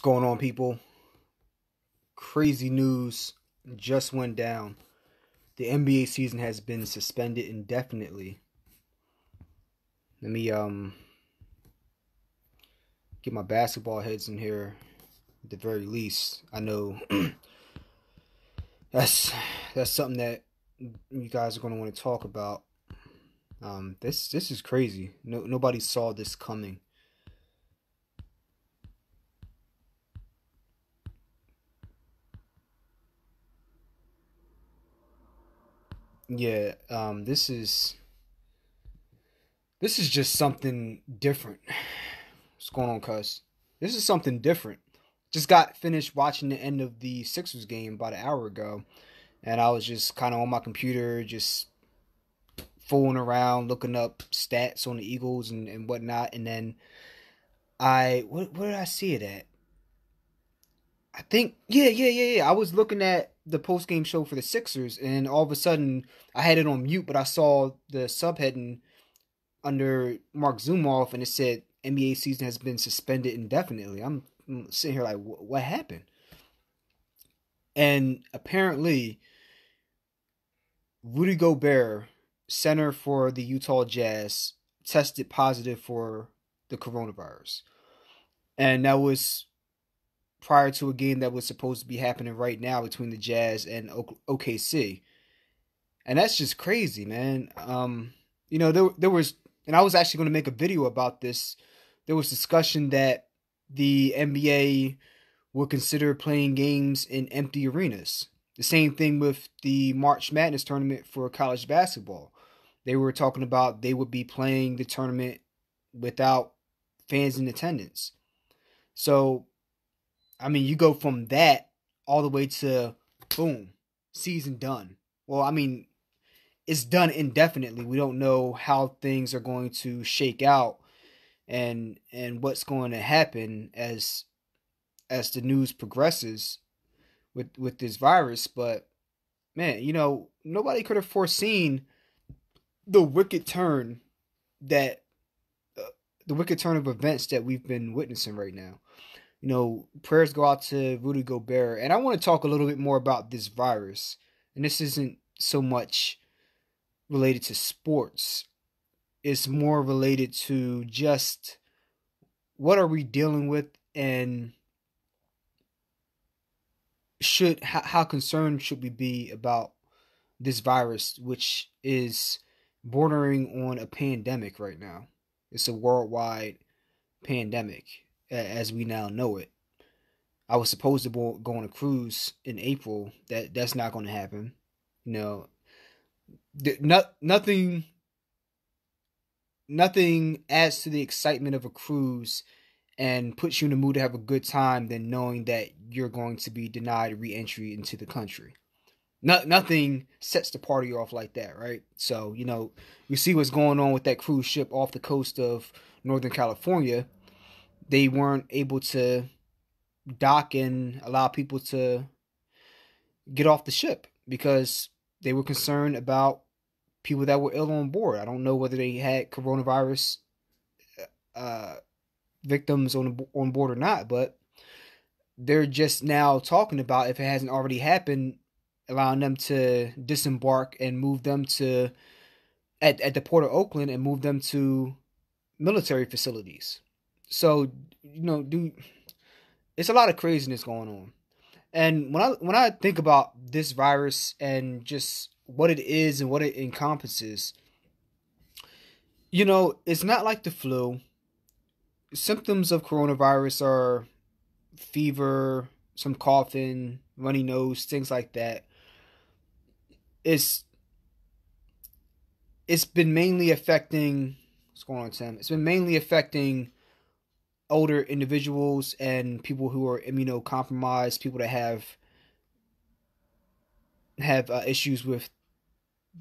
What's going on, people? Crazy news just went down. The NBA season has been suspended indefinitely. Let me get my basketball heads in here at the very least. I know that's something that you guys are going to want to talk about. This is crazy. Nobody saw this coming. Yeah, this is just something different. What's going on, cuz? This is something different. Just got finished watching the end of the Sixers game about an hour ago, and I was just kind of on my computer, just fooling around, looking up stats on the Eagles and whatnot. And then where did I see it at? I think yeah. I was looking at the post game show for the Sixers, and all of a sudden I had it on mute, but I saw the subheading under Mark Zumoff, and it said NBA season has been suspended indefinitely. I'm sitting here like, what happened? And apparently, Rudy Gobert, center for the Utah Jazz, tested positive for the coronavirus. And that was prior to a game that was supposed to be happening right now between the Jazz and OKC. And that's just crazy, man. There was, and I was actually going to make a video about this. There was discussion that the NBA would consider playing games in empty arenas. The same thing with the March Madness tournament for college basketball. They were talking about they would be playing the tournament without fans in attendance. So, I mean, you go from that all the way to boom, season done. Well, I mean, it's done indefinitely. We don't know how things are going to shake out and what's going to happen as the news progresses with this virus. But man, nobody could have foreseen the wicked turn that the wicked turn of events that we've been witnessing right now. Prayers go out to Rudy Gobert, and I want to talk a little bit more about this virus. And this isn't so much related to sports. It's more related to just what are we dealing with, and how concerned should we be about this virus, which is bordering on a pandemic right now. It's a worldwide pandemic as we now know it. I was supposed to go on a cruise in April. That's not going to happen. Nothing adds to the excitement of a cruise and puts you in the mood to have a good time than knowing that you're going to be denied re-entry into the country. Nothing sets the party off like that, right? So, you see what's going on with that cruise ship off the coast of Northern California. They weren't able to dock and allow people to get off the ship because they were concerned about people that were ill on board. I don't know whether they had coronavirus victims on board or not, but they're just now talking about, if it hasn't already happened, allowing them to disembark and move them to at the port of Oakland and move them to military facilities. So, dude, it's a lot of craziness going on. And when I think about this virus and just what it is and what it encompasses, it's not like the flu. Symptoms of coronavirus are fever, some coughing, runny nose, things like that. It's been mainly affecting, what's going on, Tim? It's been mainly affecting older individuals and people who are immunocompromised, people that have issues with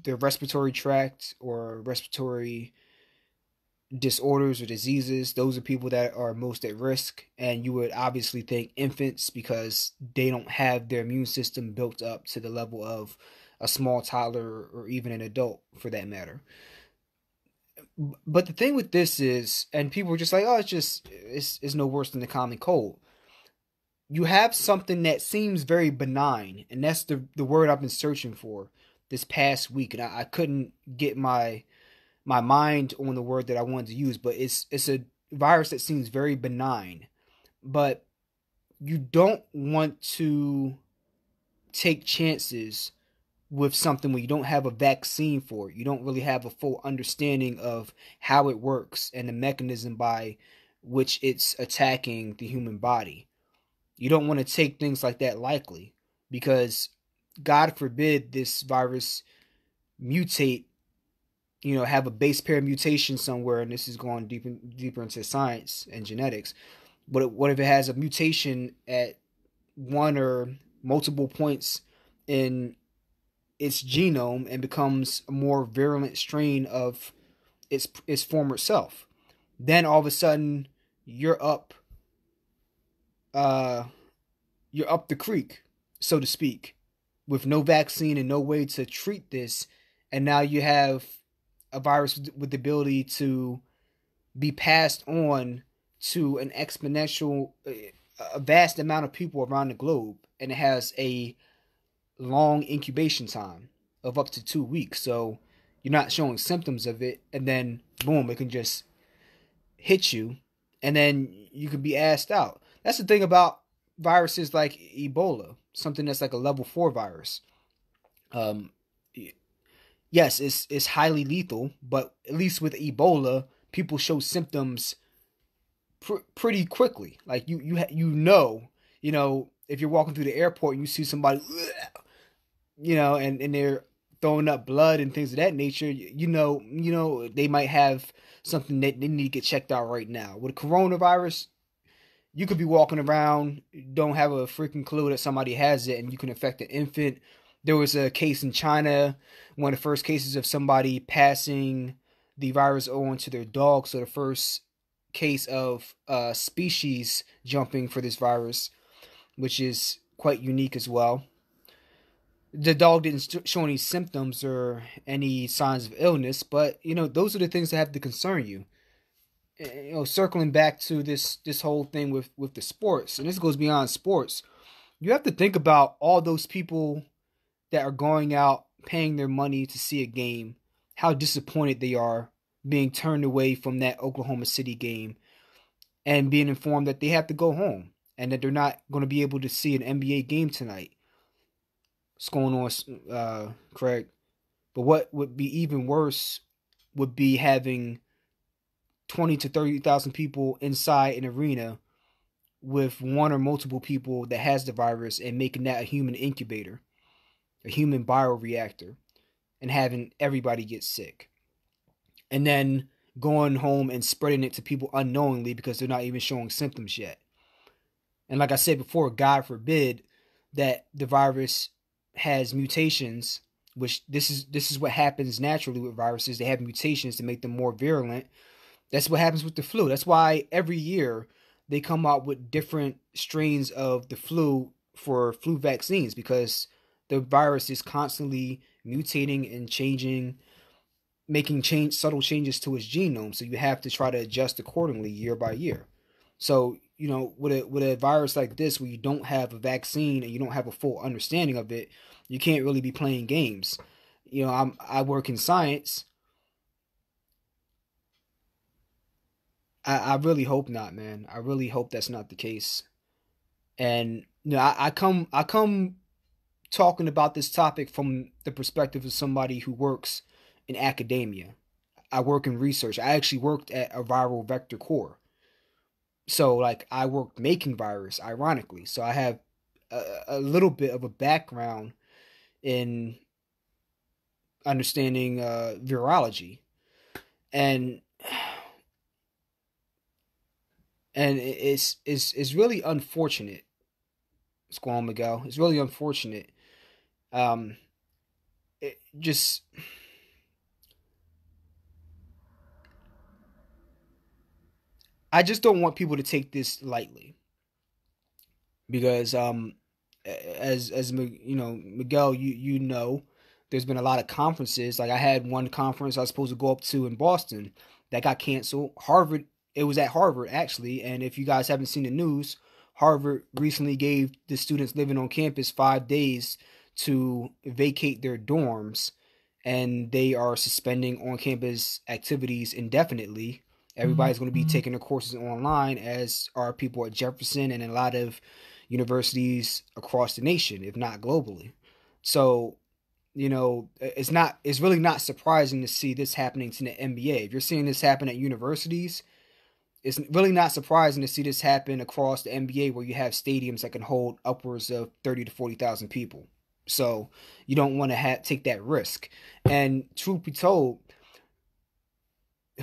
their respiratory tract or respiratory disorders or diseases. Those are people that are most at risk, and you would obviously think infants because they don't have their immune system built up to the level of a small toddler or even an adult for that matter. But the thing with this is, and people are just like, oh, it's no worse than the common cold. you have something that seems very benign, and that's the word I've been searching for this past week, and I couldn't get my mind on the word that I wanted to use, but it's a virus that seems very benign, but you don't want to take chances with something when you don't have a vaccine for it. You don't really have a full understanding of how it works and the mechanism by which it's attacking the human body. You don't want to take things like that lightly because God forbid this virus mutate, have a base pair mutation somewhere, and this is going deeper into science and genetics. But what if it has a mutation at one or multiple points in its genome and becomes a more virulent strain of its former self? Then all of a sudden you're up uh you're up the creek, so to speak, with no vaccine and no way to treat this, and now you have a virus with the ability to be passed on to an exponential, a vast amount of people around the globe, and it has a long incubation time of up to 2 weeks. So you're not showing symptoms of it, and then boom, it can just hit you, and then you can be asked out. That's the thing about viruses like Ebola, something that's like a level 4 virus. Um, yes, it's highly lethal, but at least with Ebola, people show symptoms pretty quickly. Like if you're walking through the airport and you see somebody, and they're throwing up blood and things of that nature, they might have something that they need to get checked out right now. With coronavirus, you could be walking around, don't have a freaking clue that somebody has it, and you can infect an infant. There was a case in China, one of the first cases of somebody passing the virus on to their dog. So the first case of species jumping for this virus, which is quite unique as well. The dog didn't show any symptoms or any signs of illness, but those are the things that have to concern you. Circling back to this whole thing with the sports, and this goes beyond sports. You have to think about all those people that are going out paying their money to see a game, how disappointed they are being turned away from that Oklahoma City game and being informed that they have to go home and that they're not going to be able to see an NBA game tonight. What's going on, Craig? But what would be even worse would be having 20 to 30,000 people inside an arena with one or multiple people that has the virus and making that a human incubator, a human bioreactor, and having everybody get sick. And then going home and spreading it to people unknowingly because they're not even showing symptoms yet. And like I said before, God forbid that the virus has mutations, which this is what happens naturally with viruses. They have mutations to make them more virulent. That's what happens with the flu. That's why every year they come out with different strains of the flu for flu vaccines, because the virus is constantly mutating and changing, making subtle changes to its genome. So you have to try to adjust accordingly year by year. So with a virus like this, where you don't have a vaccine and you don't have a full understanding of it, you can't really be playing games. I work in science. I really hope not, man. I really hope that's not the case. And I come talking about this topic from the perspective of somebody who works in academia. I work in research. I actually worked at a viral vector core. So like I worked making virus, ironically. So I have a little bit of a background in understanding virology, and it's really unfortunate. What's going on, Miguel? It's really unfortunate. Um, it just I just don't want people to take this lightly because as Miguel, there's been a lot of conferences. Like I had one conference I was supposed to go up to in Boston that got canceled. Harvard, it was at Harvard actually, and if you guys haven't seen the news, Harvard recently gave the students living on campus 5 days to vacate their dorms, and they are suspending on campus activities indefinitely. Everybody's going to be taking their courses online, as are people at Jefferson and a lot of universities across the nation, if not globally. So, it's really not surprising to see this happening to the NBA. If you're seeing this happen at universities, it's really not surprising to see this happen across the NBA, where you have stadiums that can hold upwards of 30 to 40,000 people. So you don't want to take that risk. And truth be told,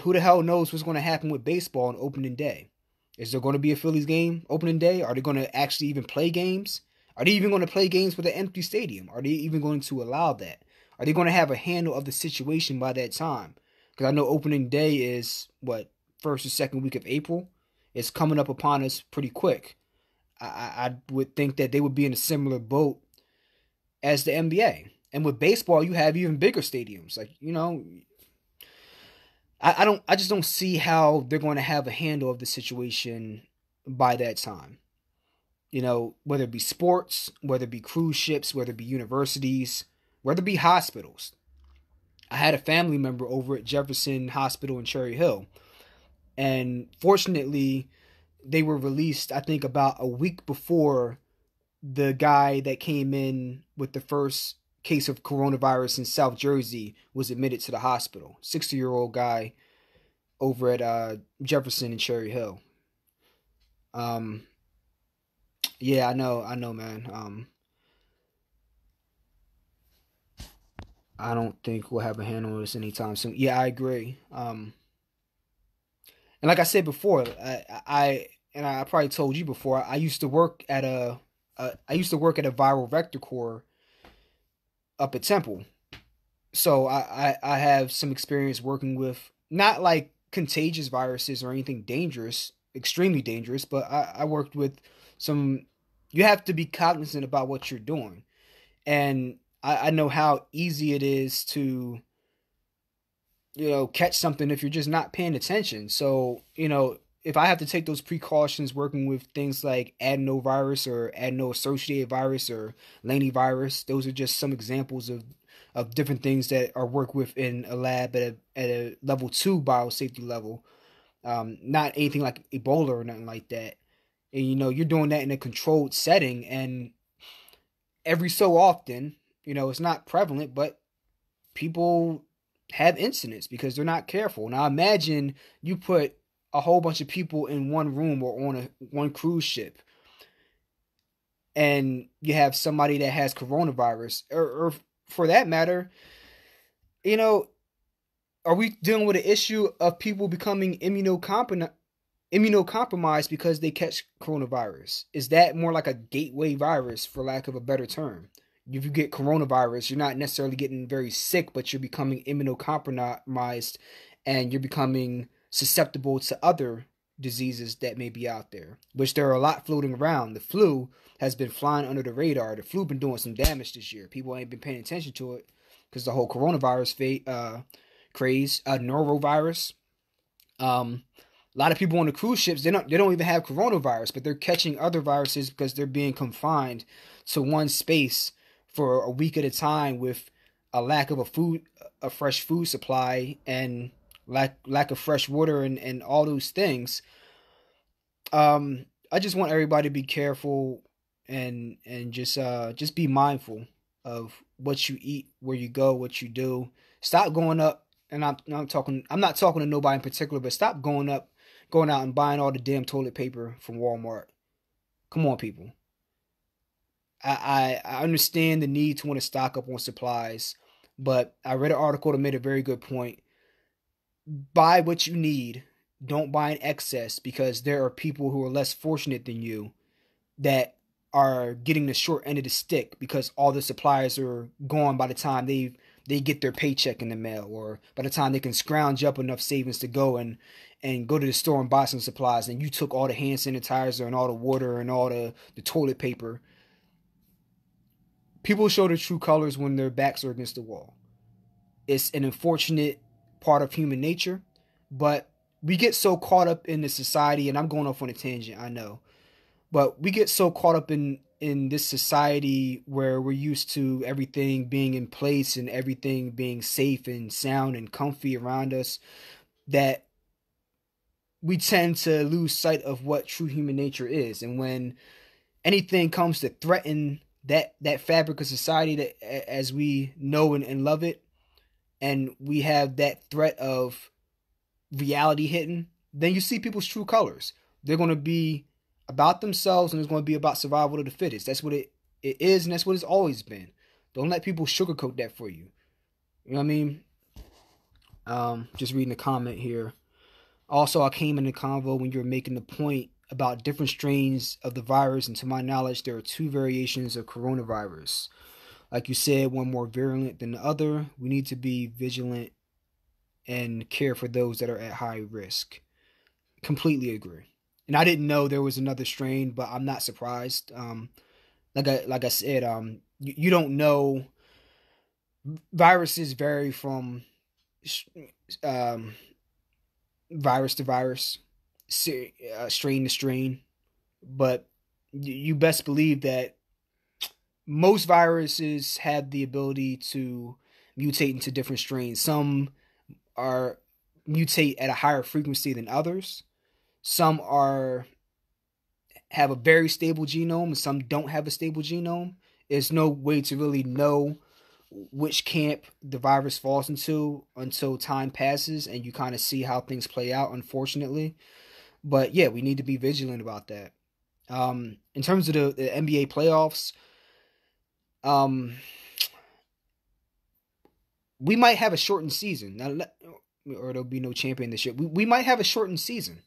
who the hell knows what's going to happen with baseball on opening day? Is there going to be a Phillies game opening day? Are they going to actually even play games? Are they even going to play games with an empty stadium? Are they even going to allow that? Are they going to have a handle of the situation by that time? Because I know opening day is what, first or second week of April. It's coming up upon us pretty quick. I would think that they would be in a similar boat as the NBA. And with baseball, you have even bigger stadiums. Like, I just don't see how they're going to have a handle of the situation by that time. Whether it be sports, whether it be cruise ships, whether it be universities, whether it be hospitals. I had a family member over at Jefferson Hospital in Cherry Hill, and fortunately, they were released, I think, about a week before the guy that came in with the first case of coronavirus in South Jersey was admitted to the hospital. 60-year-old guy over at Jefferson and Cherry Hill. Um, yeah, I know, man. I don't think we'll have a handle on this anytime soon. Yeah, I agree. And like I said before, I probably told you before. I used to work at a viral vector core up at Temple, so I have some experience working with not like contagious viruses or anything dangerous, extremely dangerous, but I worked with some. You have to be cognizant about what you're doing, and I know how easy it is to catch something if you're just not paying attention. So if I have to take those precautions working with things like adenovirus or adeno-associated virus or lanyvirus, those are just some examples of different things that are worked with in a lab at a level 2 biosafety level. Not anything like Ebola or nothing like that. And you're doing that in a controlled setting, and every so often, it's not prevalent, but people have incidents because they're not careful. Now imagine you put a whole bunch of people in one room or on one cruise ship, and you have somebody that has coronavirus, or for that matter, you know, are we dealing with an issue of people becoming immunocompromised because they catch coronavirus? Is that more like a gateway virus, for lack of a better term? If you get coronavirus, you're not necessarily getting very sick, but you're becoming immunocompromised, and you're becoming susceptible to other diseases that may be out there, which there are a lot floating around. The flu has been flying under the radar. The flu been doing some damage this year. People ain't been paying attention to it because the whole coronavirus craze, norovirus. A lot of people on the cruise ships, they don't even have coronavirus, but they're catching other viruses because they're being confined to one space for a week at a time, with a lack of a fresh food supply, and lack of fresh water, and all those things. I just want everybody to be careful, and just be mindful of what you eat, where you go, what you do. Stop going up, and I'm not talking to nobody in particular, but stop going out and buying all the damn toilet paper from Walmart. Come on, people. I understand the need to want to stock up on supplies, but I read an article that made a very good point. Buy what you need. Don't buy in excess, because there are people who are less fortunate than you that are getting the short end of the stick, because all the supplies are gone by the time they get their paycheck in the mail, or by the time they can scrounge up enough savings to go and go to the store and buy some supplies, and you took all the hand sanitizer and all the water and all the toilet paper. People show their true colors when their backs are against the wall. It's an unfortunate part of human nature, but we get so caught up in the society, and I'm going off on a tangent, I know. But we get so caught up in this society where we're used to everything being in place and everything being safe and sound and comfy around us that we tend to lose sight of what true human nature is. And when anything comes to threaten that fabric of society that as we know and love it, and we have that threat of reality hitting, then you see people's true colors. They're going to be about themselves, and it's going to be about survival of the fittest. That's what it is, and that's what it's always been. Don't let people sugarcoat that for you. You know what I mean? Just reading the comment here. Also, I came in the convo when you were making the point about different strains of the virus, and to my knowledge, there are two variations of coronavirus. Like you said, one more virulent than the other. We need to be vigilant and care for those that are at high risk. Completely agree. And I didn't know there was another strain, but I'm not surprised. Like I said, you don't know. Viruses vary from um, virus to virus, strain to strain, but you best believe that most viruses have the ability to mutate into different strains. Some are mutate at a higher frequency than others. Some are have a very stable genome, and some don't have a stable genome. There's no way to really know which camp the virus falls into until time passes and you kind of see how things play out, unfortunately. But yeah, we need to be vigilant about that. In terms of the NBA playoffs, um, we might have a shortened season. Now, or there'll be no champion this year. We might have a shortened season.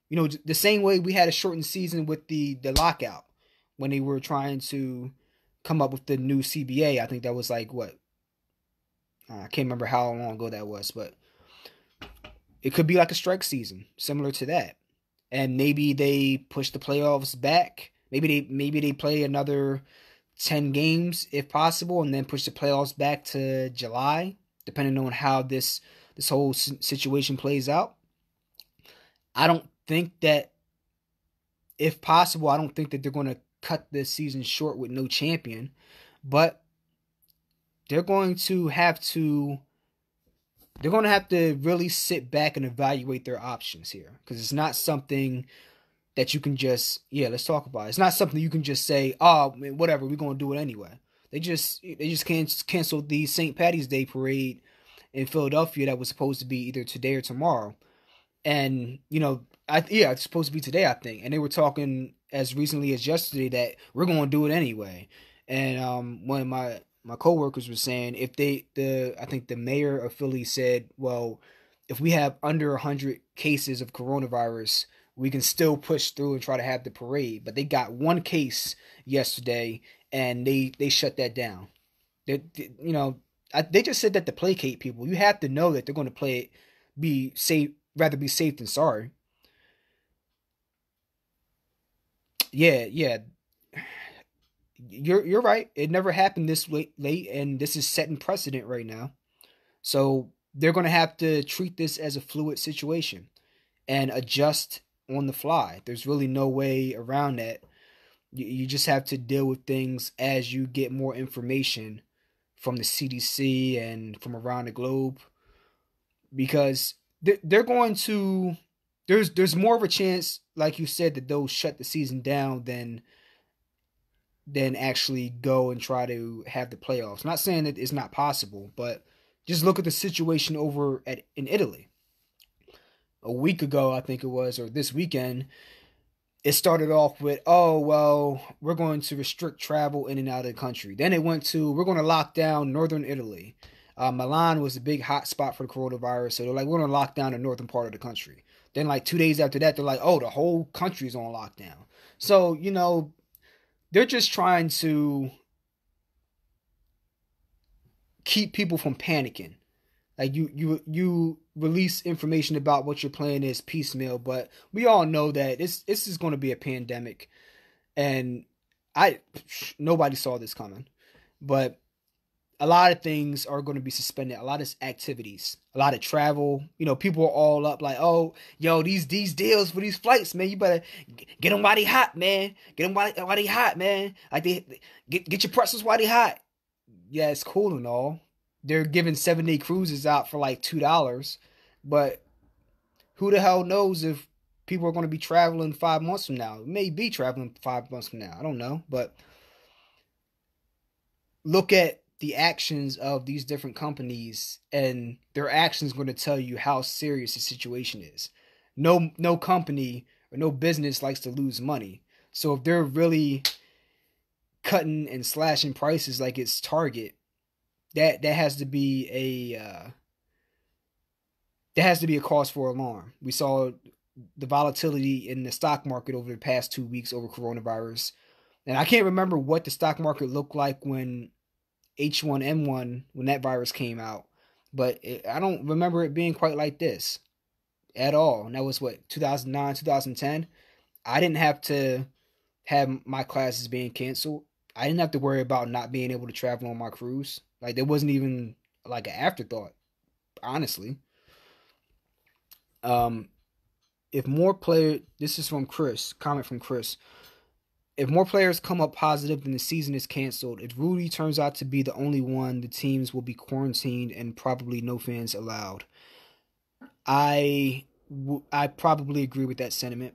You know, the same way we had a shortened season with the lockout when they were trying to come up with the new CBA. I think that was like what, I can't remember how long ago that was, but it could be like a strike season, similar to that. And maybe they push the playoffs back. Maybe they play another 10 games if possible, and then push the playoffs back to July, depending on how this whole situation plays out. I don't think that, if possible, I don't think that they're going to cut this season short with no champion, but they're going to have to really sit back and evaluate their options here, because it's not something that you can just, yeah, let's talk about it. It's not something you can just say, oh, whatever, we're going to do it anyway. They just canceled the St. Patty's Day parade in Philadelphia that was supposed to be either today or tomorrow. And it's supposed to be today, I think. And they were talking as recently as yesterday that we're going to do it anyway. And one of my coworkers was saying, if I think the mayor of Philly said, well, if we have under 100 cases of coronavirus, we can still push through and try to have the parade. But they got one case yesterday, and they shut that down. They just said that to placate people. You have to know that they're going to play it, be safe, rather be safe than sorry. Yeah, yeah, you're right. It never happened this late, and this is setting precedent right now. So they're going to have to treat this as a fluid situation and adjust on the fly. There's really no way around that. You just have to deal with things as you get more information from the CDC and from around the globe, because they're going to, there's more of a chance, like you said, that they'll shut the season down than actually go and try to have the playoffs. Not saying that it's not possible, but just look at the situation over in Italy. A week ago, I think it was, or this weekend, it started off with, oh, well, we're going to restrict travel in and out of the country. Then it went to, we're going to lock down northern Italy. Milan was a big hot spot for the coronavirus, so they're like, we're going to lock down the northern part of the country. Then, like 2 days after that, they're like, oh, the whole country's on lockdown. So, they're just trying to keep people from panicking. Like you release information about what your plan is piecemeal, but we all know that this is going to be a pandemic, and I nobody saw this coming. But a lot of things are going to be suspended. A lot of activities, a lot of travel. People are all up like, oh, yo, these deals for these flights, man. You better get them while they hot, man. Get them while they hot, man. Like get your pretzels while they hot. Yeah, it's cool and all. They're giving 7-day cruises out for like $2, but who the hell knows if people are going to be traveling 5 months from now? Maybe traveling 5 months from now. I don't know, but look at the actions of these different companies, and their actions are going to tell you how serious the situation is. No company or no business likes to lose money. So if they're really cutting and slashing prices like it's Target, that has to be a cause for alarm. We saw the volatility in the stock market over the past 2 weeks over coronavirus, and I can't remember what the stock market looked like when H1N1 when that virus came out, but I don't remember it being quite like this at all. And that was what, 2009, 2010. I didn't have to have my classes being canceled. I didn't have to worry about not being able to travel on my cruise. Like, there wasn't even like an afterthought, honestly. Um, if more players, this is from Chris, comment from Chris. If more players come up positive, then the season is canceled. If Rudy turns out to be the only one, the teams will be quarantined and probably no fans allowed. I probably agree with that sentiment.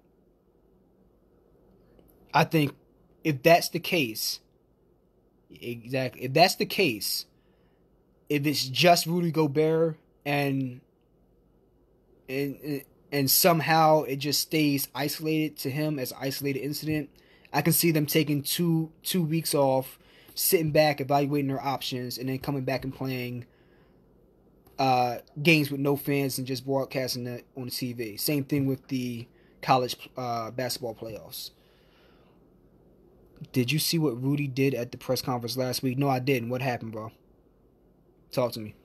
I think if that's the case, exactly. If that's the case, if it's just Rudy Gobert and and somehow it just stays isolated to him as an isolated incident, I can see them taking two weeks off, sitting back, evaluating their options, and then coming back and playing games with no fans and just broadcasting it on the TV. Same thing with the college basketball playoffs. Did you see what Rudy did at the press conference last week? No, I didn't. What happened, bro? Talk to me.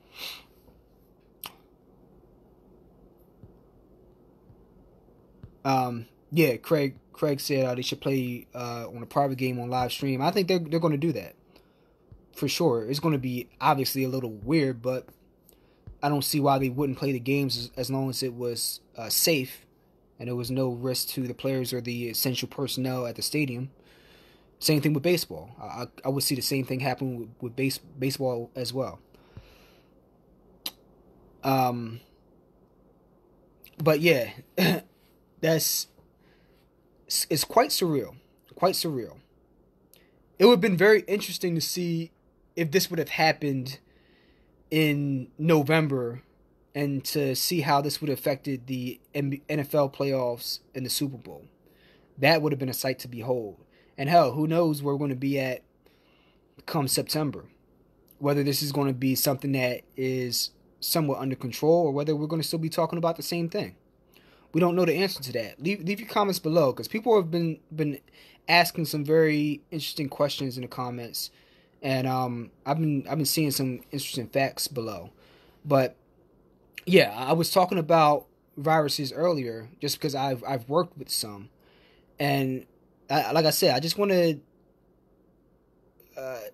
Yeah, Craig said they should play on a private game on live stream. I think they're going to do that for sure. It's going to be obviously a little weird, but I don't see why they wouldn't play the games as long as it was safe and there was no risk to the players or the essential personnel at the stadium. Same thing with baseball. I would see the same thing happen with baseball as well. Um, but yeah, that's it's quite surreal. Quite surreal. It would have been very interesting to see if this would have happened in November and to see how this would have affected the NFL playoffs and the Super Bowl. That would have been a sight to behold. And hell, who knows where we're going to be at come September. Whether this is going to be something that is somewhat under control or whether we're going to still be talking about the same thing. We don't know the answer to that. Leave your comments below because people have been asking some very interesting questions in the comments, and I've been seeing some interesting facts below. But yeah, I was talking about viruses earlier just because I've worked with some, and like I said, I just want to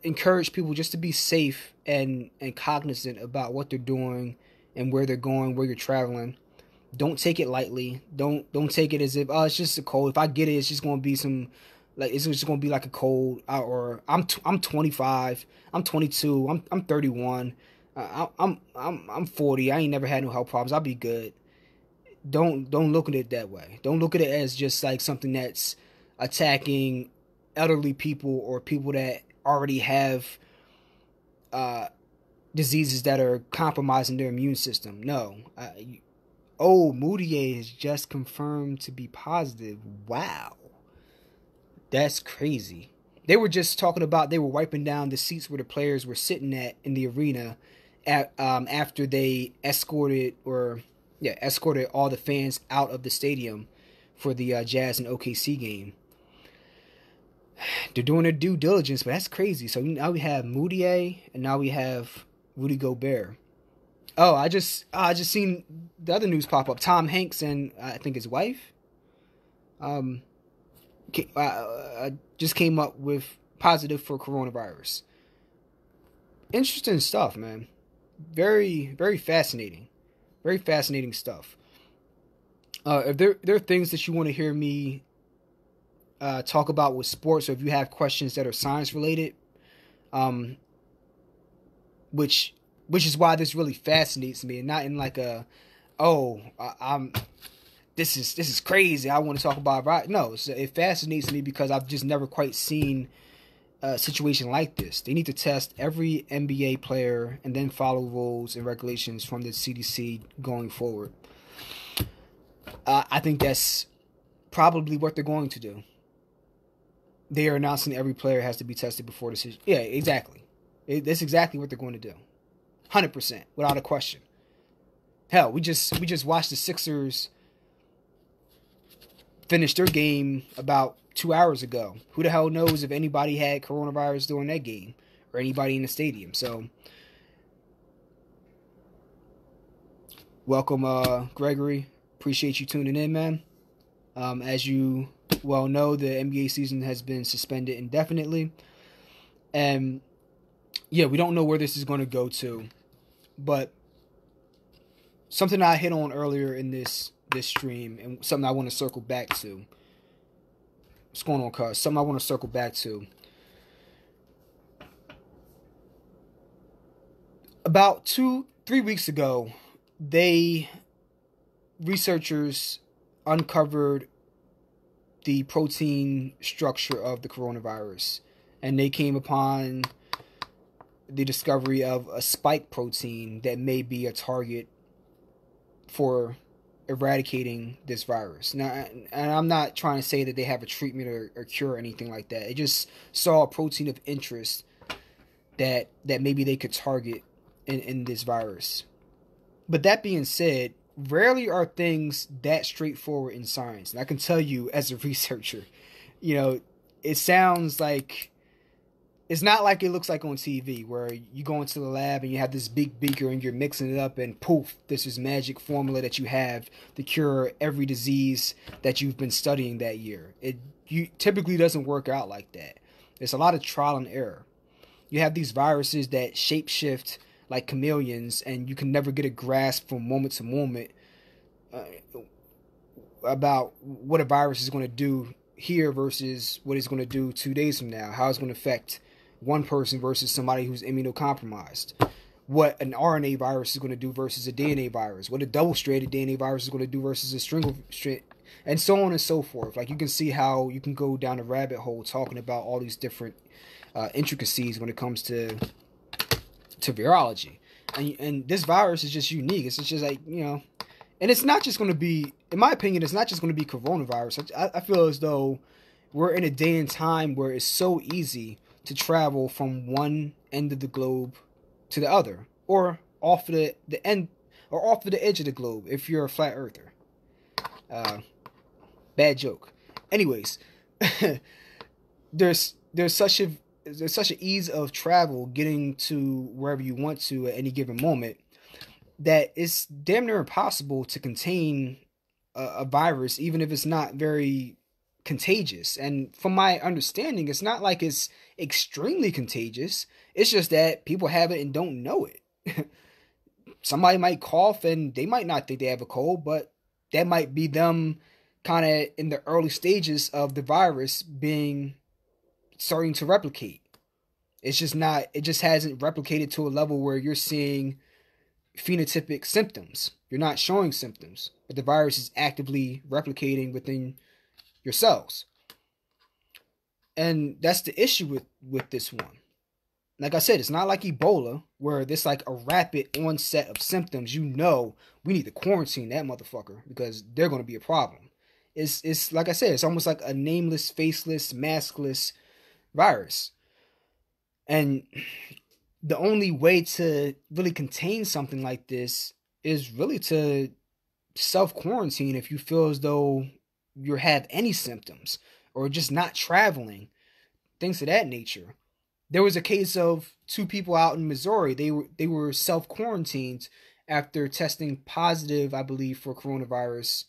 encourage people just to be safe and cognizant about what they're doing and where they're going, where you're traveling. Don't take it lightly. Don't take it as if, oh, it's just a cold. If I get it, it's just gonna be some, like, it's just gonna be like a cold. Or I'm 25. I'm 22. I'm 31. I'm 40. I ain't never had no health problems. I'll be good. Don't look at it that way. Don't look at it as just like something that's attacking elderly people or people that already have diseases that are compromising their immune system. No. Oh, Moutier is just confirmed to be positive. Wow. That's crazy. They were just talking about they were wiping down the seats where the players were sitting at in the arena after they escorted all the fans out of the stadium for the Jazz and OKC game. They're doing their due diligence, but that's crazy. So now we have Moutier and now we have Rudy Gobert. Oh, I just seen the other news pop up. Tom Hanks and I think his wife just came up with positive for coronavirus. Interesting stuff, man. Very, very fascinating. Very fascinating stuff. If there are things that you want to hear me talk about with sports, or if you have questions that are science related, um, which which is why this really fascinates me, and not in like a, oh, I'm this is crazy. I want to talk about right. No, it fascinates me because I've just never quite seen a situation like this. They need to test every NBA player and then follow rules and regulations from the CDC going forward. I think that's probably what they're going to do. They are announcing every player has to be tested before the season. Yeah, exactly. That's exactly what they're going to do. 100%, without a question. Hell, we just watched the Sixers finish their game about 2 hours ago. Who the hell knows if anybody had coronavirus during that game or anybody in the stadium? So, welcome, Gregory. Appreciate you tuning in, man. As you well know, the NBA season has been suspended indefinitely, and yeah, we don't know where this is going to go to, but something I hit on earlier in this stream, and something I want to circle back to. What's going on, cuz? Something I want to circle back to. About 2-3 weeks ago, researchers uncovered the protein structure of the coronavirus, and they came upon the discovery of a spike protein that may be a target for eradicating this virus. Now, and I'm not trying to say that they have a treatment or cure or anything like that. They just saw a protein of interest that maybe they could target in this virus. But that being said, rarely are things that straightforward in science. And I can tell you as a researcher, you know, it sounds like it's not like it looks like on TV where you go into the lab and you have this big beaker and you're mixing it up and poof, this is magic formula that you have to cure every disease that you've been studying that year. It typically doesn't work out like that. There's a lot of trial and error. You have these viruses that shapeshift like chameleons, and you can never get a grasp from moment to moment uh, about what a virus is going to do here versus what it's going to do 2 days from now, how it's going to affect one person versus somebody who's immunocompromised, what an RNA virus is going to do versus a DNA virus, what a double-stranded DNA virus is going to do versus a strand, and so on and so forth. Like, you can see how you can go down a rabbit hole talking about all these different intricacies when it comes to virology. And this virus is just unique. It's just like, you know, and it's not just going to be, in my opinion, it's not just going to be coronavirus. I feel as though we're in a day and time where it's so easy to travel from one end of the globe to the other, or off of the end, or off of the edge of the globe if you're a flat earther. Bad joke. Anyways, there's such an ease of travel getting to wherever you want to at any given moment that it's damn near impossible to contain a virus, even if it's not very contagious. And from my understanding, it's not like it's extremely contagious. It's just that people have it and don't know it. Somebody might cough and they might not think they have a cold, but that might be them kind of in the early stages of the virus starting to replicate. It's just not, it just hasn't replicated to a level where you're seeing phenotypic symptoms. You're not showing symptoms, but the virus is actively replicating within your cells. And that's the issue with this one. Like I said, it's not like Ebola, where there's like a rapid onset of symptoms. You know, we need to quarantine that motherfucker because they're going to be a problem. It's like I said, it's almost like a nameless, faceless, maskless virus. And the only way to really contain something like this is really to self-quarantine if you feel as though you have any symptoms or just not traveling, things of that nature. There was a case of two people out in Missouri. They were self-quarantined after testing positive, I believe, for coronavirus,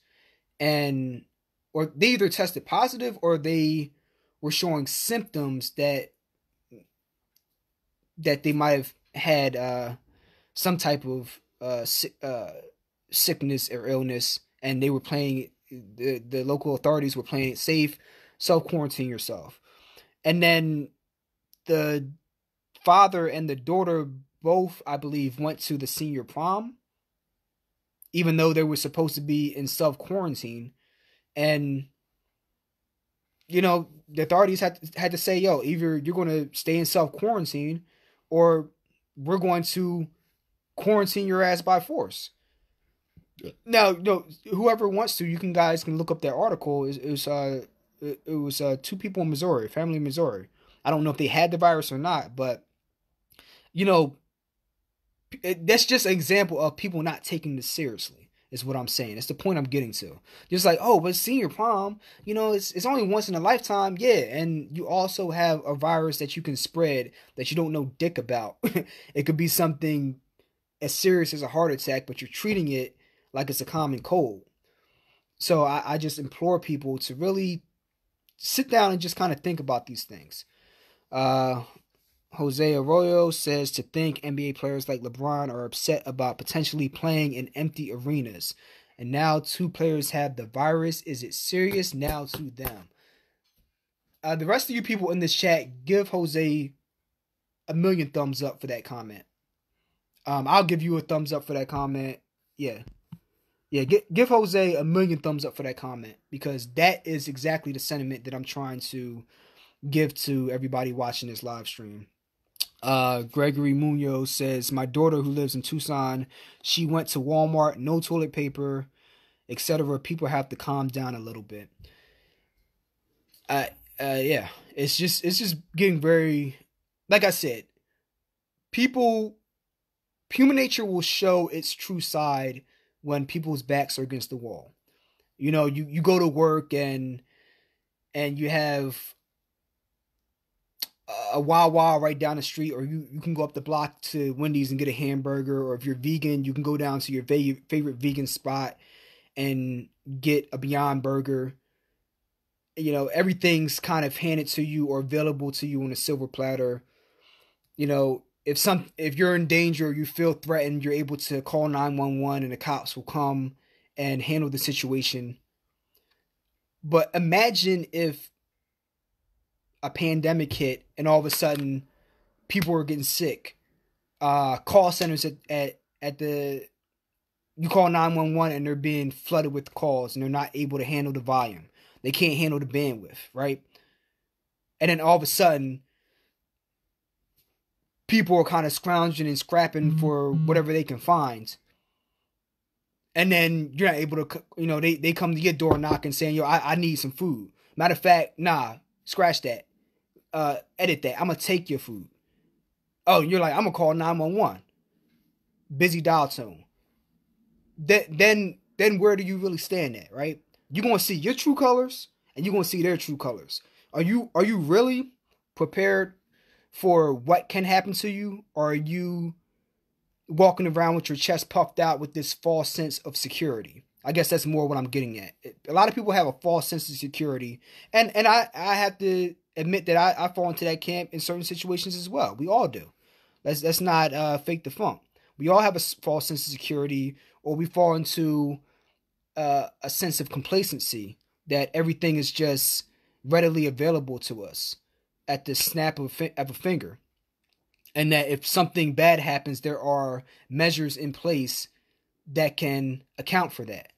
and or they either tested positive or they were showing symptoms that they might have had some type of sickness or illness, and they were playing. The local authorities were playing it safe. Self quarantine yourself, and then the father and the daughter both, I believe, went to the senior prom, even though they were supposed to be in self quarantine. And the authorities had to say, "Yo, either you're going to stay in self quarantine, or we're going to quarantine your ass by force." Now, whoever wants to, you guys can look up that article. It was two people in Missouri, family in Missouri. I don't know if they had the virus or not, but you know, that's just an example of people not taking this seriously. Is what I'm saying. It's the point I'm getting to. Just like, oh, but senior prom, it's only once in a lifetime, yeah. And you also have a virus that you can spread that you don't know dick about. It could be something as serious as a heart attack, but you're treating it like it's a common cold. So I just implore people to really sit down and just kind of think about these things. Uh, Jose Arroyo says to think NBA players like LeBron are upset about potentially playing in empty arenas. And now two players have the virus. Is it serious now to them? The rest of you people in this chat, give Jose a million thumbs up for that comment. I'll give you a thumbs up for that comment. Yeah. Yeah, give Jose a million thumbs up for that comment, because that is exactly the sentiment that I'm trying to give to everybody watching this live stream. Gregory Munoz says, my daughter who lives in Tucson, she went to Walmart, no toilet paper, etc. People have to calm down a little bit. Yeah, it's just getting very, like I said, human nature will show its true side when people's backs are against the wall. You go to work and you have a Wawa right down the street, or you can go up the block to Wendy's and get a hamburger, or if you're vegan, you can go down to your favorite vegan spot and get a Beyond Burger. Everything's kind of handed to you or available to you on a silver platter. If you're in danger or you feel threatened, you're able to call 911 and the cops will come and handle the situation. But imagine if a pandemic hit and all of a sudden people were getting sick. Call centers at the you call 911 and they're being flooded with calls and they're not able to handle the volume. They can't handle the bandwidth, right? And then all of a sudden people are kind of scrounging and scrapping for whatever they can find. And then you're not able to, they come to your door knocking saying, yo, I need some food. Matter of fact, nah, scratch that. Edit that. I'm going to take your food. Oh, you're like, I'm going to call 911. Busy dial tone. Then where do you really stand at, right? You're going to see your true colors and you're going to see their true colors. Are you really prepared for what can happen to you? Or are you walking around with your chest puffed out with this false sense of security? I guess that's more what I'm getting at. A lot of people have a false sense of security. And I have to admit that I fall into that camp in certain situations as well. We all do. Let's not fake the funk. We all have a false sense of security, or we fall into a sense of complacency that everything is just readily available to us at the snap of a finger. And that if something bad happens, there are measures in place that can account for that.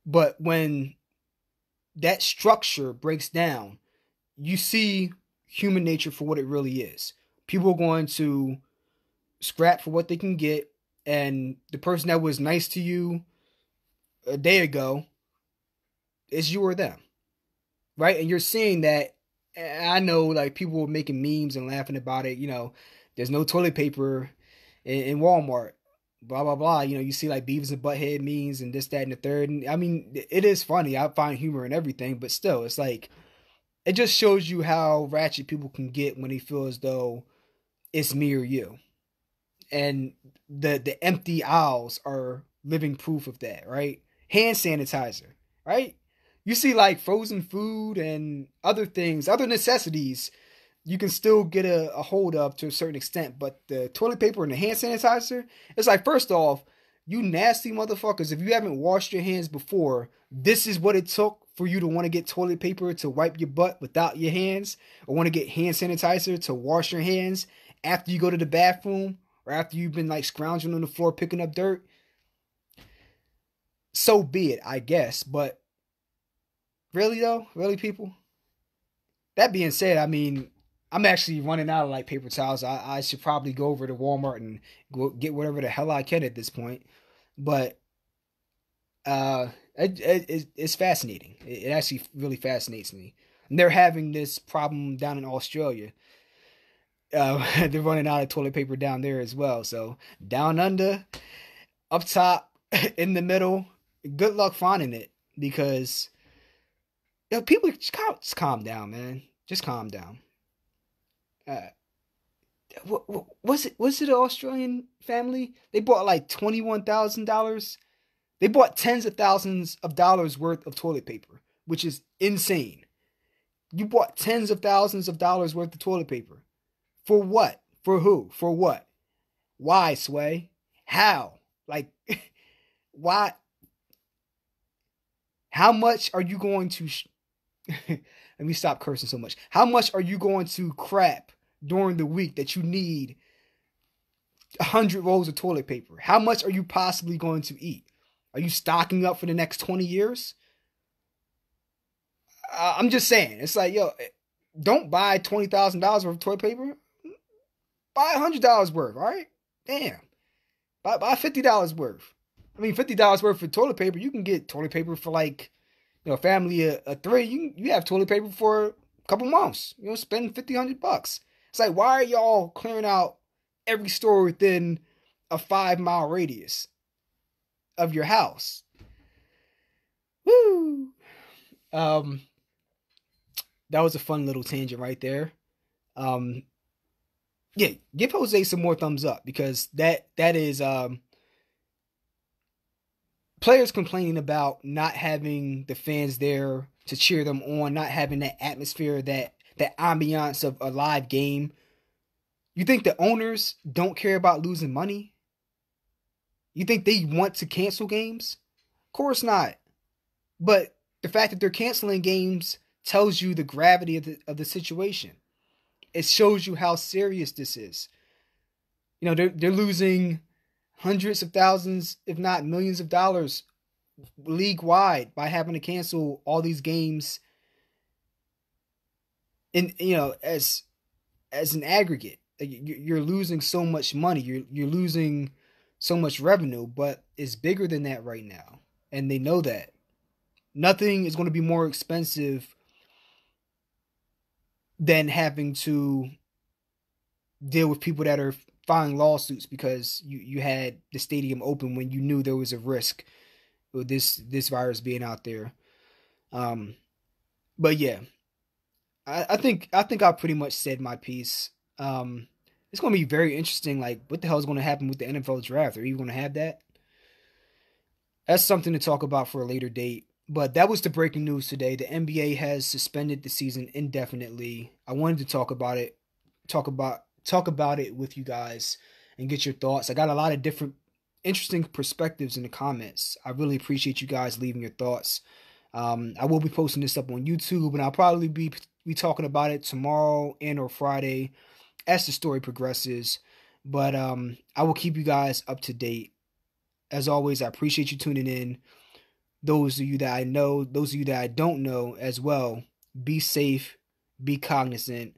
But when that structure breaks down, you see human nature for what it really is. People are going to scrap for what they can get, and the person that was nice to you a day ago is you or them, right? And you're seeing that. I know, like, people were making memes and laughing about it. There's no toilet paper in Walmart. Blah blah blah. You see like Beavis and Butthead memes and this, that, and the third. And I mean, it is funny. I find humor in everything, but still, it's like it just shows you how ratchet people can get when they feel as though it's me or you. And the empty aisles are living proof of that, right? Hand sanitizer, right? You see like frozen food and other things, other necessities, you can still get a hold of to a certain extent, but the toilet paper and the hand sanitizer, it's like, first off, you nasty motherfuckers, if you haven't washed your hands before, this is what it took for you to want to get toilet paper to wipe your butt without your hands, or want to get hand sanitizer to wash your hands after you go to the bathroom, or after you've been like scrounging on the floor picking up dirt. So be it, I guess. But really though, really, people. That being said, I mean, I'm actually running out of like paper towels. I should probably go over to Walmart and go get whatever the hell I can at this point. But it's fascinating. It actually really fascinates me. And they're having this problem down in Australia. They're running out of toilet paper down there as well. So down under, up top, in the middle. Good luck finding it, because people just calm down, man. Just calm down. Uh, was it? Was it an Australian family? They bought like $21,000. They bought tens of thousands of dollars worth of toilet paper, which is insane. You bought tens of thousands of dollars worth of toilet paper. For what? For who? For what? Why, Sway? How? Like, why? How much are you going to... Let me stop cursing so much. How much are you going to crap during the week that you need 100 rolls of toilet paper? How much are you possibly going to eat? Are you stocking up for the next 20 years? I'm just saying. It's like, yo, don't buy $20,000 worth of toilet paper. Buy $100 worth, all right? Damn. Buy $50 worth. I mean, $50 worth of toilet paper, you can get toilet paper for like, a family of three. You have toilet paper for a couple months. Spend $50-$100. It's like, why are y'all clearing out every store within a 5-mile radius of your house? Woo! That was a fun little tangent right there. Yeah, give Jose some more thumbs up, because that is players complaining about not having the fans there to cheer them on, not having that atmosphere, that ambiance of a live game. You think the owners don't care about losing money? You think they want to cancel games? Of course not. But the fact that they're canceling games tells you the gravity of the situation. It shows you how serious this is. They're losing hundreds of thousands, if not millions of dollars league wide by having to cancel all these games in, as an aggregate. You're losing so much money. You're losing so much revenue, but it's bigger than that right now. And they know that. Nothing is going to be more expensive than having to deal with people that are filing lawsuits because you had the stadium open when you knew there was a risk with this virus being out there. But yeah, I think I pretty much said my piece. It's going to be very interesting. Like, what the hell is going to happen with the NFL draft? Are you going to have that? That's something to talk about for a later date. But that was the breaking news today. The NBA has suspended the season indefinitely. I wanted to talk about it, talk about it with you guys and get your thoughts. I got a lot of different interesting perspectives in the comments. I really appreciate you guys leaving your thoughts. I will be posting this up on YouTube, and I'll probably be talking about it tomorrow and or Friday as the story progresses. But I will keep you guys up to date. As always, I appreciate you tuning in. Those of you that I know, those of you that I don't know as well, be safe, be cognizant,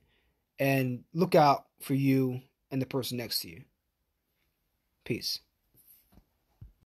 and look out for you and the person next to you. Peace.